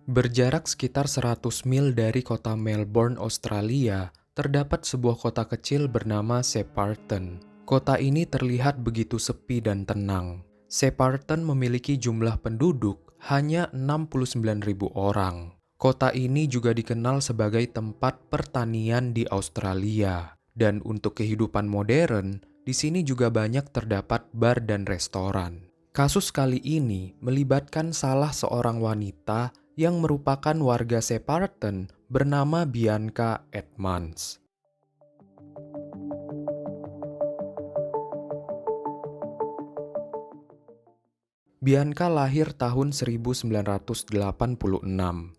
Berjarak sekitar 100 mil dari kota Melbourne, Australia, terdapat sebuah kota kecil bernama Shepparton. Kota ini terlihat begitu sepi dan tenang. Shepparton memiliki jumlah penduduk hanya 69.000 orang. Kota ini juga dikenal sebagai tempat pertanian di Australia. Dan untuk kehidupan modern, di sini juga banyak terdapat bar dan restoran. Kasus kali ini melibatkan salah seorang wanita yang merupakan warga Shepparton bernama Bianca Edmonds. Bianca lahir tahun 1986.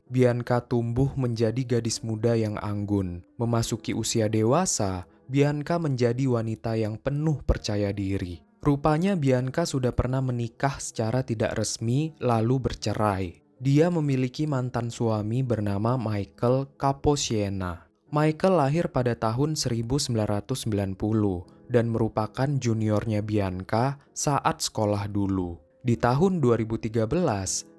Bianca tumbuh menjadi gadis muda yang anggun. Memasuki usia dewasa, Bianca menjadi wanita yang penuh percaya diri. Rupanya Bianca sudah pernah menikah secara tidak resmi lalu bercerai. Dia memiliki mantan suami bernama Michael Capocciana. Michael lahir pada tahun 1990 dan merupakan juniornya Bianca saat sekolah dulu. Di tahun 2013,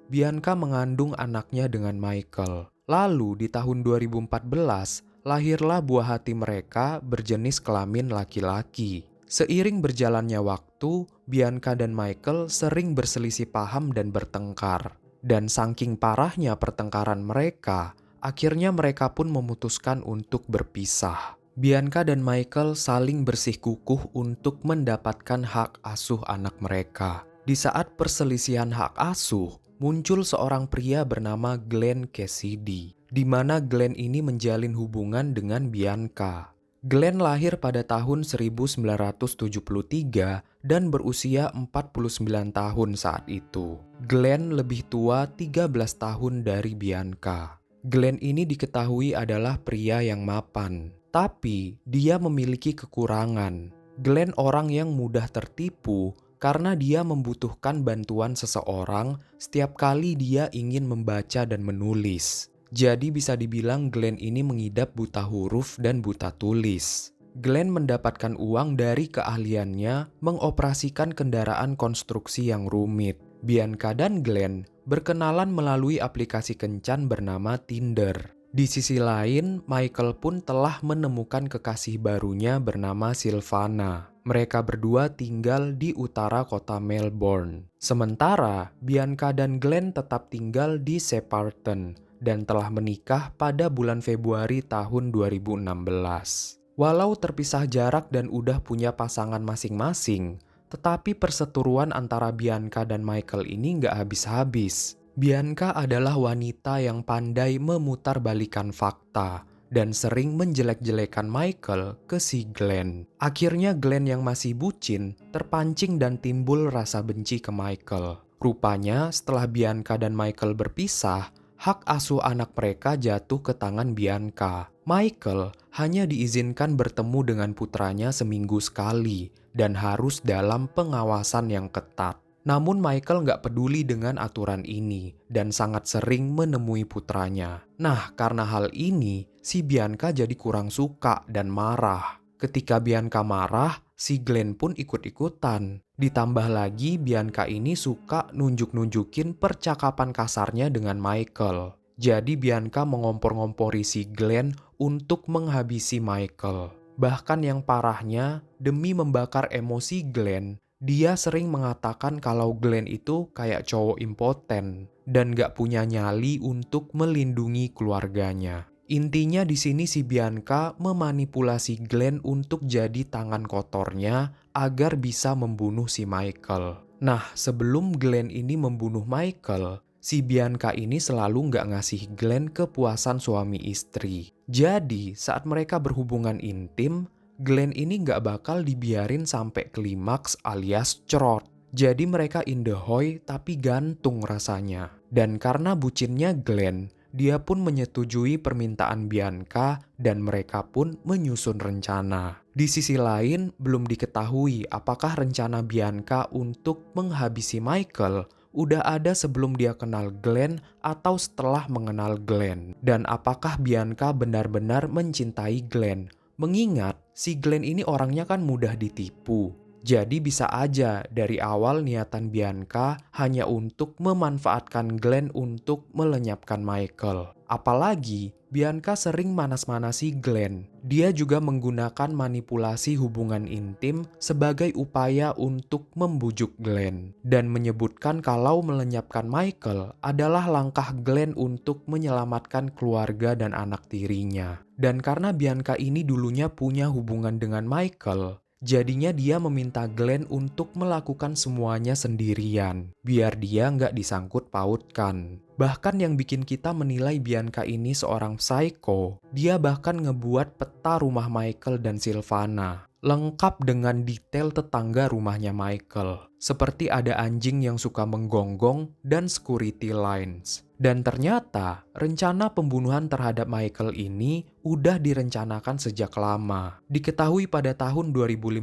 Bianca mengandung anaknya dengan Michael. Lalu di tahun 2014, lahirlah buah hati mereka berjenis kelamin laki-laki. Seiring berjalannya waktu, Bianca dan Michael sering berselisih paham dan bertengkar. Dan saking parahnya pertengkaran mereka, akhirnya mereka pun memutuskan untuk berpisah. Bianca dan Michael saling bersikukuh untuk mendapatkan hak asuh anak mereka. Di saat perselisihan hak asuh, muncul seorang pria bernama Glenn Cassidy, di mana Glenn ini menjalin hubungan dengan Bianca. Glenn lahir pada tahun 1973 dan berusia 49 tahun saat itu. Glenn lebih tua 13 tahun dari Bianca. Glenn ini diketahui adalah pria yang mapan, tapi dia memiliki kekurangan. Glenn orang yang mudah tertipu karena dia membutuhkan bantuan seseorang setiap kali dia ingin membaca dan menulis. Jadi bisa dibilang Glenn ini mengidap buta huruf dan buta tulis. Glenn mendapatkan uang dari keahliannya mengoperasikan kendaraan konstruksi yang rumit. Bianca dan Glenn berkenalan melalui aplikasi kencan bernama Tinder. Di sisi lain, Michael pun telah menemukan kekasih barunya bernama Silvana. Mereka berdua tinggal di utara kota Melbourne. Sementara, Bianca dan Glenn tetap tinggal di Shepparton dan telah menikah pada bulan Februari tahun 2016. Walau terpisah jarak dan udah punya pasangan masing-masing, tetapi perseteruan antara Bianca dan Michael ini nggak habis-habis. Bianca adalah wanita yang pandai memutarbalikkan fakta dan sering menjelek-jelekan Michael ke si Glenn. Akhirnya Glenn yang masih bucin terpancing dan timbul rasa benci ke Michael. Rupanya setelah Bianca dan Michael berpisah, hak asuh anak mereka jatuh ke tangan Bianca. Michael hanya diizinkan bertemu dengan putranya seminggu sekali dan harus dalam pengawasan yang ketat. Namun Michael nggak peduli dengan aturan ini dan sangat sering menemui putranya. Nah, karena hal ini, si Bianca jadi kurang suka dan marah. Ketika Bianca marah, si Glenn pun ikut-ikutan. Ditambah lagi Bianca ini suka nunjuk-nunjukin percakapan kasarnya dengan Michael. Jadi Bianca mengompor-ngompori si Glenn untuk menghabisi Michael. Bahkan yang parahnya, demi membakar emosi Glenn, dia sering mengatakan kalau Glenn itu kayak cowok impoten dan gak punya nyali untuk melindungi keluarganya. Intinya di sini si Bianca memanipulasi Glenn untuk jadi tangan kotornya agar bisa membunuh si Michael. Nah, sebelum Glenn ini membunuh Michael, si Bianca ini selalu nggak ngasih Glenn kepuasan suami istri. Jadi, saat mereka berhubungan intim, Glenn ini nggak bakal dibiarin sampai klimaks alias cerot. Jadi mereka in the hoy tapi gantung rasanya. Dan karena bucinnya Glenn, dia pun menyetujui permintaan Bianca dan mereka pun menyusun rencana. Di sisi lain, belum diketahui apakah rencana Bianca untuk menghabisi Michael udah ada sebelum dia kenal Glenn atau setelah mengenal Glenn. Dan apakah Bianca benar-benar mencintai Glenn? Mengingat si Glenn ini orangnya kan mudah ditipu. Jadi bisa aja dari awal niatan Bianca hanya untuk memanfaatkan Glenn untuk melenyapkan Michael. Apalagi Bianca sering manas-manasi Glenn. Dia juga menggunakan manipulasi hubungan intim sebagai upaya untuk membujuk Glenn. Dan menyebutkan kalau melenyapkan Michael adalah langkah Glenn untuk menyelamatkan keluarga dan anak tirinya. Dan karena Bianca ini dulunya punya hubungan dengan Michael, jadinya dia meminta Glenn untuk melakukan semuanya sendirian, biar dia nggak disangkut pautkan. Bahkan yang bikin kita menilai Bianca ini seorang psycho, dia bahkan ngebuat peta rumah Michael dan Silvana, lengkap dengan detail tetangga rumahnya Michael. Seperti ada anjing yang suka menggonggong dan security lines. Dan ternyata rencana pembunuhan terhadap Michael ini udah direncanakan sejak lama. Diketahui pada tahun 2015,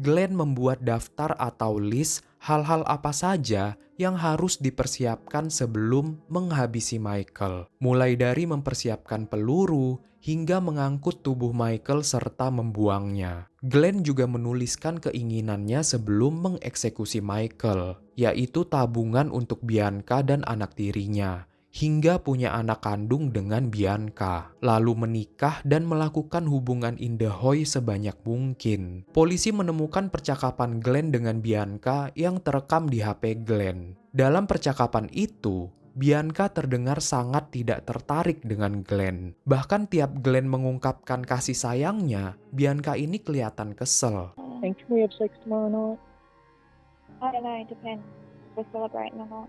Glenn membuat daftar atau list hal-hal apa saja yang harus dipersiapkan sebelum menghabisi Michael. Mulai dari mempersiapkan peluru hingga mengangkut tubuh Michael serta membuangnya. Glenn juga menuliskan keinginannya sebelum mengeksekusi Michael, yaitu tabungan untuk Bianca dan anak tirinya, hingga punya anak kandung dengan Bianca, lalu menikah dan melakukan hubungan indahoy sebanyak mungkin. Polisi menemukan percakapan Glenn dengan Bianca yang terekam di HP Glenn. Dalam percakapan itu, Bianca terdengar sangat tidak tertarik dengan Glenn. Bahkan tiap Glenn mengungkapkan kasih sayangnya, Bianca ini kelihatan kesel. And can we have sex tomorrow night? I don't know, it depends. We're celebrating or not.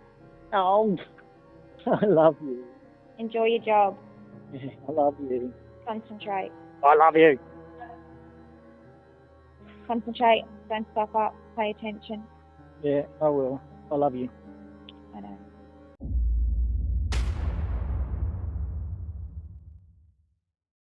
Oh, I love you. Enjoy your job. Yeah, I love you. Concentrate. I love you. Concentrate. Don't stuff up. Pay attention. Yeah, I will. I love you. I know.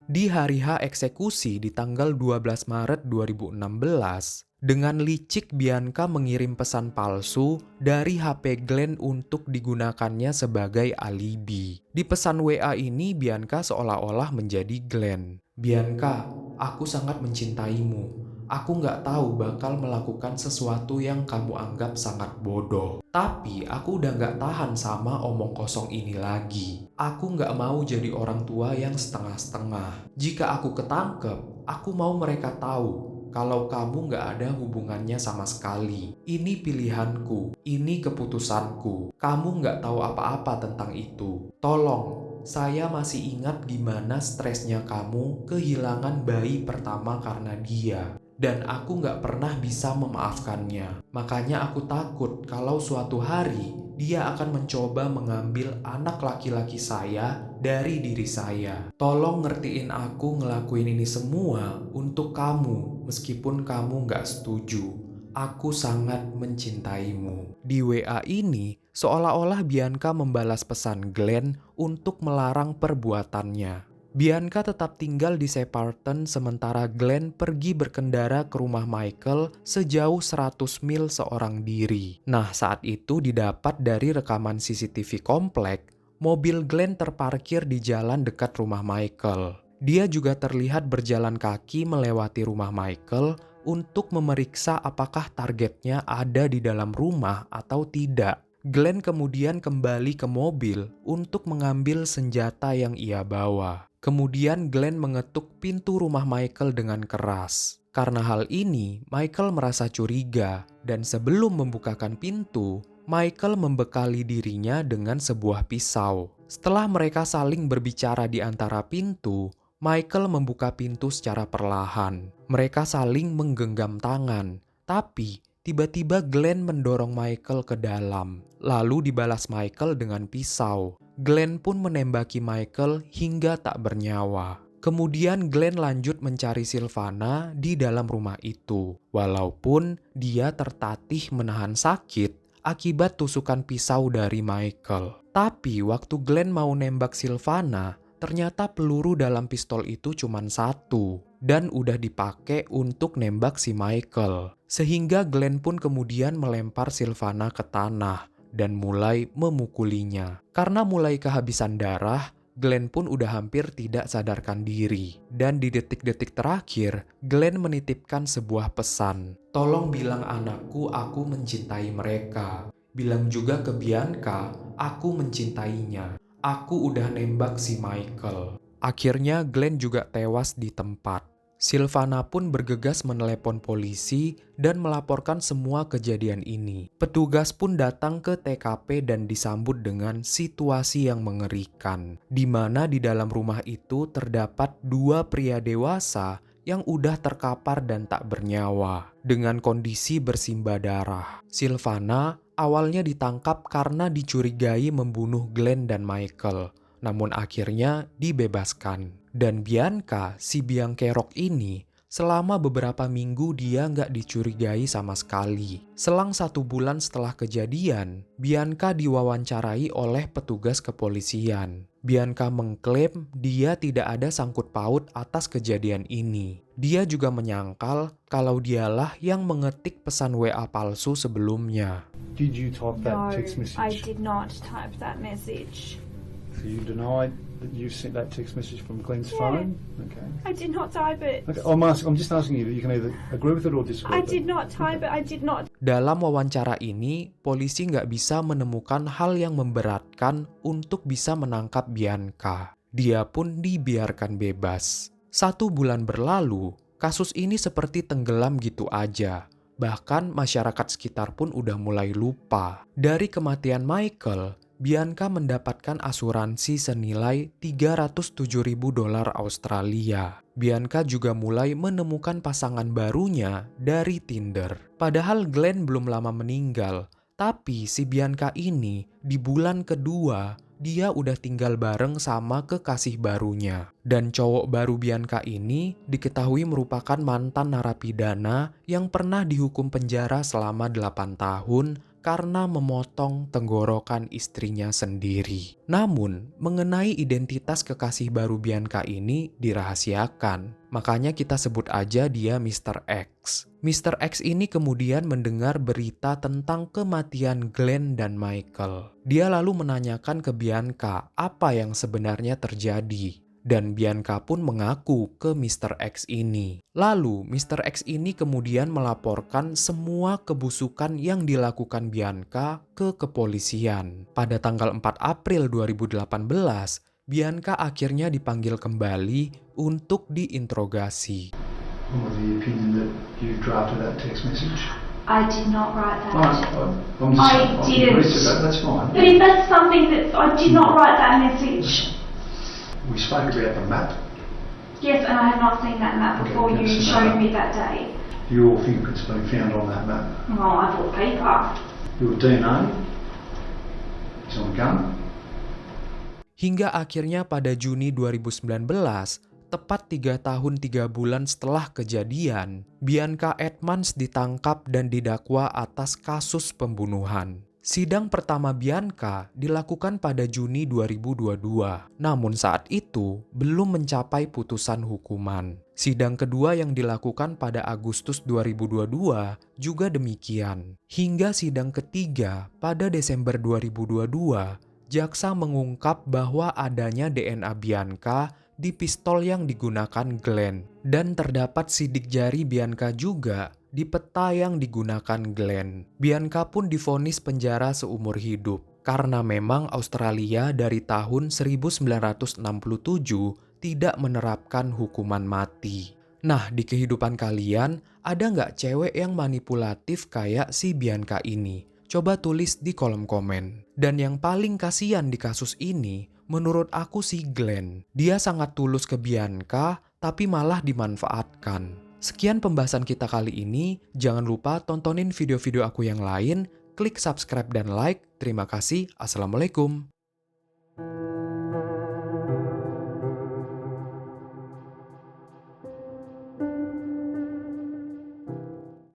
Di hari H eksekusi di tanggal 12 Maret 2016, dengan licik Bianca mengirim pesan palsu dari HP Glenn untuk digunakannya sebagai alibi. Di pesan WA ini Bianca seolah-olah menjadi Glenn. Bianca, aku sangat mencintaimu. Aku nggak tahu bakal melakukan sesuatu yang kamu anggap sangat bodoh. Tapi aku udah nggak tahan sama omong kosong ini lagi. Aku nggak mau jadi orang tua yang setengah-setengah. Jika aku ketangkep, aku mau mereka tahu kalau kamu nggak ada hubungannya sama sekali. Ini pilihanku, ini keputusanku. Kamu nggak tahu apa-apa tentang itu. Tolong, saya masih ingat gimana stresnya kamu kehilangan bayi pertama karena dia. Dan aku nggak pernah bisa memaafkannya. Makanya aku takut kalau suatu hari dia akan mencoba mengambil anak laki-laki saya dari diri saya. Tolong ngertiin aku ngelakuin ini semua untuk kamu, meskipun kamu nggak setuju. Aku sangat mencintaimu. Di WA ini, seolah-olah Bianca membalas pesan Glenn untuk melarang perbuatannya. Bianca tetap tinggal di Shepparton sementara Glenn pergi berkendara ke rumah Michael sejauh 100 mil seorang diri. Nah, saat itu didapat dari rekaman CCTV komplek, mobil Glenn terparkir di jalan dekat rumah Michael. Dia juga terlihat berjalan kaki melewati rumah Michael untuk memeriksa apakah targetnya ada di dalam rumah atau tidak. Glenn kemudian kembali ke mobil untuk mengambil senjata yang ia bawa. Kemudian Glenn mengetuk pintu rumah Michael dengan keras. Karena hal ini, Michael merasa curiga dan sebelum membukakan pintu, Michael membekali dirinya dengan sebuah pisau. Setelah mereka saling berbicara di antara pintu, Michael membuka pintu secara perlahan. Mereka saling menggenggam tangan, tapi tiba-tiba Glenn mendorong Michael ke dalam, lalu dibalas Michael dengan pisau. Glenn pun menembaki Michael hingga tak bernyawa. Kemudian Glenn lanjut mencari Silvana di dalam rumah itu, walaupun dia tertatih menahan sakit akibat tusukan pisau dari Michael. Tapi waktu Glenn mau nembak Silvana, ternyata peluru dalam pistol itu cuma satu dan udah dipakai untuk nembak si Michael. Sehingga Glenn pun kemudian melempar Silvana ke tanah dan mulai memukulinya. Karena mulai kehabisan darah, Glenn pun udah hampir tidak sadarkan diri. Dan di detik-detik terakhir, Glenn menitipkan sebuah pesan. Tolong bilang anakku aku mencintai mereka. Bilang juga ke Bianca, aku mencintainya. Aku udah nembak si Michael. Akhirnya Glenn juga tewas di tempat. Silvana pun bergegas menelepon polisi dan melaporkan semua kejadian ini. Petugas pun datang ke TKP dan disambut dengan situasi yang mengerikan, di mana di dalam rumah itu terdapat 2 pria dewasa yang udah terkapar dan tak bernyawa, dengan kondisi bersimbah darah. Silvana awalnya ditangkap karena dicurigai membunuh Glenn dan Michael, namun akhirnya dibebaskan. Dan Bianca, si biang kerok ini, selama beberapa minggu dia nggak dicurigai sama sekali. Selang 1 bulan setelah kejadian, Bianca diwawancarai oleh petugas kepolisian. Bianca mengklaim dia tidak ada sangkut paut atas kejadian ini. Dia juga menyangkal kalau dialah yang mengetik pesan WA palsu sebelumnya. Did you type that No, text message? I did not type that message. So you deny that you sent that text message from Glenn's Yeah. phone? Okay. I did not type it. Okay. I'm just asking you that you can either agree with it or disagree I with did it. not type it. I did not. Dalam wawancara ini, polisi nggak bisa menemukan hal yang memberatkan untuk bisa menangkap Bianca. Dia pun dibiarkan bebas. 1 bulan berlalu, kasus ini seperti tenggelam gitu aja. Bahkan masyarakat sekitar pun udah mulai lupa. Dari kematian Michael, Bianca mendapatkan asuransi senilai $307.000 Australia. Bianca juga mulai menemukan pasangan barunya dari Tinder. Padahal Glenn belum lama meninggal, tapi si Bianca ini di bulan kedua dia udah tinggal bareng sama kekasih barunya. Dan cowok baru Bianca ini diketahui merupakan mantan narapidana yang pernah dihukum penjara selama 8 tahun karena memotong tenggorokan istrinya sendiri. Namun, mengenai identitas kekasih baru Bianca ini dirahasiakan. Makanya kita sebut aja dia Mr. X. Mr. X ini kemudian mendengar berita tentang kematian Glenn dan Michael. Dia lalu menanyakan ke Bianca apa yang sebenarnya terjadi. Dan Bianca pun mengaku ke Mr. X ini. Lalu Mr. X ini kemudian melaporkan semua kebusukan yang dilakukan Bianca ke kepolisian. Pada tanggal 4 April 2018, Bianca akhirnya dipanggil kembali untuk diinterogasi. What was the opinion that you drafted that text message? I did not write that. I'm just I I'll didn't. agree to that, that's fine. But if that's something that I did not write that message. We spoke about the map. Yes, and I had not seen that map Okay, before you yes, showed no. me that day. Your fingerprints been found on that map. Oh, I thought paper. Your DNA is on the gun. Hingga akhirnya pada Juni 2019, tepat 3 tahun 3 bulan setelah kejadian, Bianca Edmonds ditangkap dan didakwa atas kasus pembunuhan. Sidang pertama Bianca dilakukan pada Juni 2022, namun saat itu belum mencapai putusan hukuman. Sidang kedua yang dilakukan pada Agustus 2022 juga demikian. Hingga sidang ketiga pada Desember 2022, jaksa mengungkap bahwa adanya DNA Bianca di pistol yang digunakan Glenn. Dan terdapat sidik jari Bianca juga di peta yang digunakan Glenn. Bianca pun divonis penjara seumur hidup. Karena memang Australia dari tahun 1967 tidak menerapkan hukuman mati. Nah, di kehidupan kalian, ada nggak cewek yang manipulatif kayak si Bianca ini? Coba tulis di kolom komen. Dan yang paling kasihan di kasus ini, menurut aku si Glenn. Dia sangat tulus ke Bianca, tapi malah dimanfaatkan. Sekian pembahasan kita kali ini. Jangan lupa tontonin video-video aku yang lain. Klik subscribe dan like. Terima kasih. Assalamualaikum.